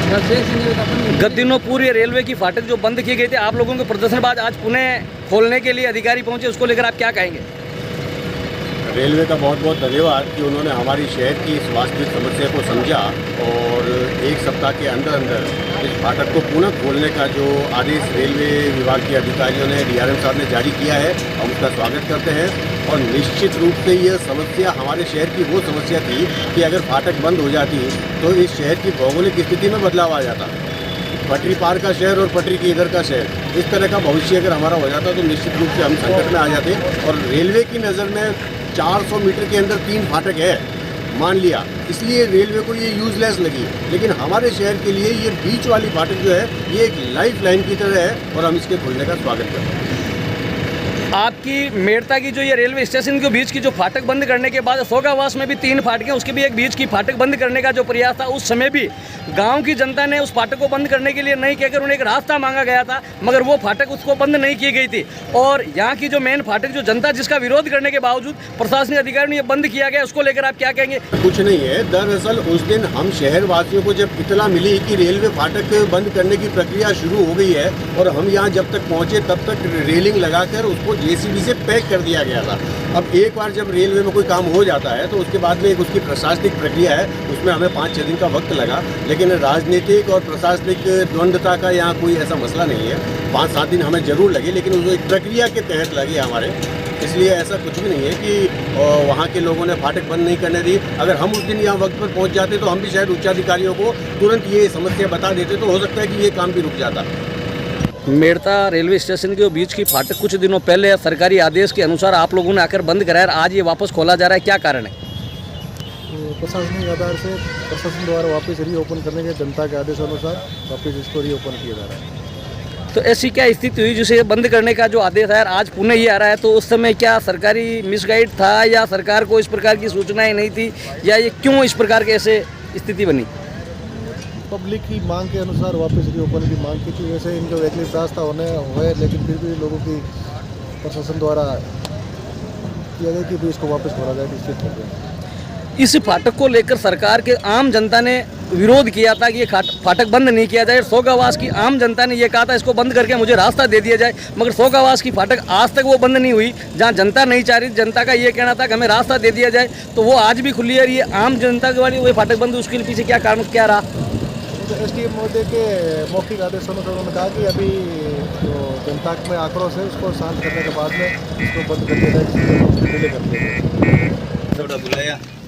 गत दिनों पूरी रेलवे की फाटक जो बंद किए गए थे, आप लोगों के प्रदर्शन बाद आज पुनः खोलने के लिए अधिकारी पहुंचे, उसको लेकर आप क्या कहेंगे? रेलवे का बहुत बहुत धन्यवाद कि उन्होंने हमारी शहर की इस वास्तविक समस्या को समझा और एक सप्ताह के अंदर अंदर इस फाटक को पुनः खोलने का जो आदेश रेलवे विभाग के अधिकारियों ने डीआरएम साहब ने जारी किया है, हम उसका स्वागत करते हैं। और निश्चित रूप से ये समस्या हमारे शहर की वो समस्या थी कि अगर फाटक बंद हो जाती तो इस शहर की भौगोलिक स्थिति में बदलाव आ जाता। पटरी पार का शहर और पटरी के इधर का शहर, इस तरह का भविष्य अगर हमारा हो जाता तो निश्चित रूप से हम संकट में आ जाते। और रेलवे की नज़र में 400 मीटर के अंदर 3 फाटक है मान लिया, इसलिए रेलवे को ये यूजलेस लगी। लेकिन हमारे शहर के लिए ये बीच वाली फाटक जो है ये एक लाइफ लाइन की तरह है और हम इसके खुलने का स्वागत करते हैं। आपकी मेड़ता की जो ये रेलवे स्टेशन के बीच की जो फाटक बंद करने के बाद सोगावास में भी 3 फाटकें, उसके भी एक बीच की फाटक बंद करने का जो प्रयास था, उस समय भी गांव की जनता ने उस फाटक को बंद करने के लिए नहीं कहकर उन्हें एक रास्ता मांगा गया था, मगर वो फाटक उसको बंद नहीं की गई थी। और यहाँ की जो मेन फाटक जो जनता जिसका विरोध करने के बावजूद प्रशासनिक अधिकारियों ने ये बंद किया गया, उसको लेकर आप क्या कहेंगे? कुछ नहीं है, दरअसल उस दिन हम शहर वासियों को जब इतला मिली कि रेलवे फाटक बंद करने की प्रक्रिया शुरू हो गई है और हम यहाँ जब तक पहुँचे तब तक रेलिंग लगाकर उसको जेसीबी से पैक कर दिया गया था। अब एक बार जब रेलवे में कोई काम हो जाता है तो उसके बाद में एक उसकी प्रशासनिक प्रक्रिया है, उसमें हमें 5-6 दिन का वक्त लगा। लेकिन राजनीतिक और प्रशासनिक द्वंद्वता का यहाँ कोई ऐसा मसला नहीं है। 5-7 दिन हमें जरूर लगे, लेकिन वो एक प्रक्रिया के तहत लगे हमारे, इसलिए ऐसा कुछ भी नहीं है कि वहाँ के लोगों ने फाटक बंद नहीं करने दी। अगर हम उस दिन यहाँ वक्त पर पहुँच जाते तो हम भी शायद उच्चाधिकारियों को तुरंत ये समस्या बता देते, तो हो सकता है कि ये काम भी रुक जाता। मेड़ता रेलवे स्टेशन के बीच की फाटक कुछ दिनों पहले सरकारी आदेश के अनुसार आप लोगों ने आकर बंद कराया, आज ये वापस खोला जा रहा है, क्या कारण है? प्रशासनिक आधार से प्रशासन द्वारा वापस रीओपन करने के जनता के आदेश अनुसार वापस इसको रीओपन किया जा रहा है। तो ऐसी क्या स्थिति हुई जिसे बंद करने का जो आदेश है आज पुनः ये आ रहा है, तो उस समय क्या सरकारी मिसगाइड था या सरकार को इस प्रकार की सूचनाएं नहीं थी, या ये क्यों इस प्रकार की ऐसे स्थिति बनी? पब्लिक की मांग के अनुसार वापस रीओपन की मांग की थी। वैसे इनका वैकल्पिक रास्ता हुए लेकिन फिर भी लोगों की प्रशासन द्वारा किया गया कि इसको वापस खोला जाए, निश्चित हो गया। इस फाटक को लेकर सरकार के आम जनता ने विरोध किया था कि ये फाटक बंद नहीं किया जाए। सोगावास की आम जनता ने ये कहा था इसको बंद करके मुझे रास्ता दे दिया जाए, मगर सोगावास की फाटक आज तक वो बंद नहीं हुई। जहाँ जनता नहीं चाह रही, जनता का ये कहना था कि हमें रास्ता दे दिया जाए, तो वो आज भी खुली है। ये आम जनता के वाली वो फाटक बंद, उसके पीछे क्या कारण क्या रहा? तो एसडीएम महोदय के मौखिक आदेशों में उन्होंने कहा कि अभी जो जनता में आक्रोश है उसको शांत करने के बाद में इसको बंद कर दिया जाए।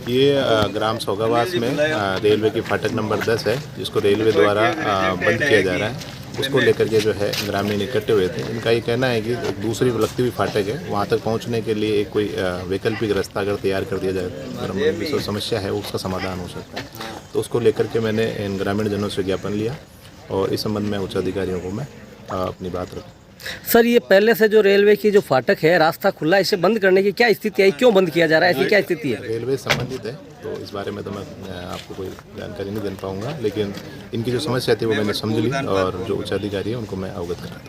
ये ग्राम सोगावास में रेलवे की फाटक नंबर 10 है, जिसको रेलवे द्वारा बंद किया जा रहा है। उसको लेकर के जो है ग्रामीण इकट्ठे हुए थे। इनका ये कहना है कि एक दूसरी लगती हुई फाटक है, वहाँ तक पहुँचने के लिए एक कोई वैकल्पिक रास्ता अगर तैयार कर दिया जाए, जो समस्या है उसका समाधान हो सकता है। तो उसको लेकर के मैंने इन ग्रामीण जनों से ज्ञापन लिया और इस संबंध में उच्च अधिकारियों को मैं अपनी बात रखूँ। सर, ये पहले से जो रेलवे की जो फाटक है रास्ता खुला है, इसे बंद करने की क्या स्थिति है, क्यों बंद किया जा रहा है, ऐसी क्या स्थिति है? रेलवे संबंधित है, तो इस बारे में तो मैं आपको कोई जानकारी नहीं दे पाऊंगा, लेकिन इनकी जो समस्या थी वो मैंने समझ ली और जो उच्च अधिकारी है उनको मैं अवगत करा दूँ।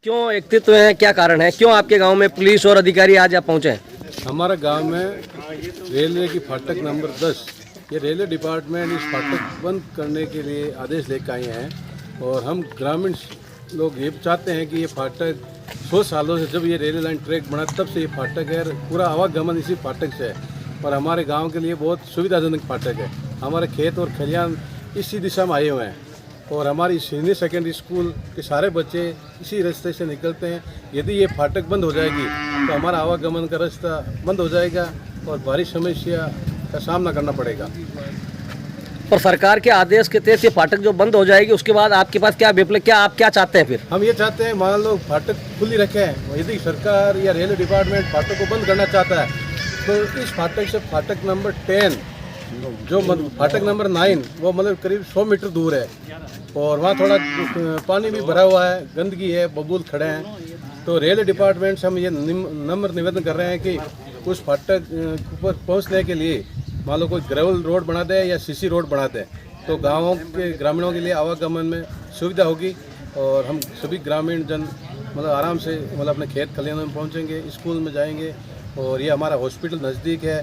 क्यों एकत्रित हुए हैं, क्या कारण है, क्यों आपके गाँव में पुलिस और अधिकारी आज यहाँ पहुँचे? हमारे गांव में रेलवे की फाटक नंबर 10, ये रेलवे डिपार्टमेंट इस फाटक बंद करने के लिए आदेश लेकर आए हैं और हम ग्रामीण लोग ये चाहते हैं कि ये फाटक 100 सालों से, जब ये रेलवे लाइन ट्रैक बना तब से ये फाटक है, पूरा आवागमन इसी फाटक से है और हमारे गांव के लिए बहुत सुविधाजनक फाटक है। हमारे खेत और खलियान इसी दिशा में आए हुए हैं और हमारी सीनियर सेकेंडरी स्कूल के सारे बच्चे इसी रास्ते से निकलते हैं। यदि ये फाटक बंद हो जाएगी तो हमारा आवागमन का रास्ता बंद हो जाएगा और भारी समस्या का सामना करना पड़ेगा। और सरकार के आदेश के तहत ये फाटक जो बंद हो जाएगी उसके बाद आपके पास क्या विकल्प, क्या आप क्या चाहते हैं फिर? हम ये चाहते हैं, मान लो फाटक खुली रखें, यदि सरकार या रेलवे डिपार्टमेंट फाटक को बंद करना चाहता है तो इस फाटक से फाटक नंबर 10 जो फाटक नंबर 9 वो मतलब करीब 100 मीटर दूर है और वहाँ थोड़ा पानी भी भरा हुआ है, गंदगी है, बबूल खड़े हैं। तो रेलवे डिपार्टमेंट से हम ये नम्र निवेदन कर रहे हैं कि उस फाटक पर पहुँचने के लिए मान लो कोई ग्रेवल रोड बना दे या सीसी रोड बना दे तो गाँवों के ग्रामीणों के लिए आवागमन में सुविधा होगी और हम सभी ग्रामीण जन मतलब आराम से मतलब अपने खेत खलिहान में पहुँचेंगे, स्कूल में जाएंगे और ये हमारा हॉस्पिटल नज़दीक है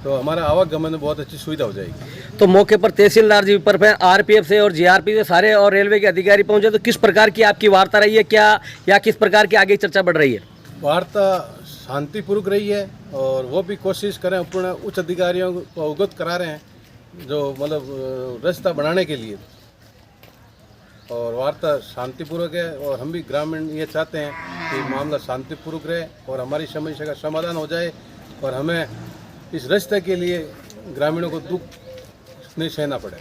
तो हमारा आवागमन में बहुत अच्छी सुविधा हो जाएगी। तो मौके पर तहसीलदार जी पर आरपीएफ से और जीआरपी से सारे और रेलवे के अधिकारी पहुंचे, तो किस प्रकार की आपकी वार्ता रही है क्या, या किस प्रकार की आगे चर्चा बढ़ रही है? वार्ता शांतिपूर्वक रही है और वो भी कोशिश करें, पूर्ण उच्च अधिकारियों को अवगत करा रहे हैं जो मतलब रास्ता बनाने के लिए, और वार्ता शांतिपूर्वक है। और हम भी ग्रामीण ये चाहते हैं कि मामला शांतिपूर्वक रहे और हमारी समस्या का समाधान हो जाए और हमें इस रास्ते के लिए ग्रामीणों को दुख नहीं सहना पड़े।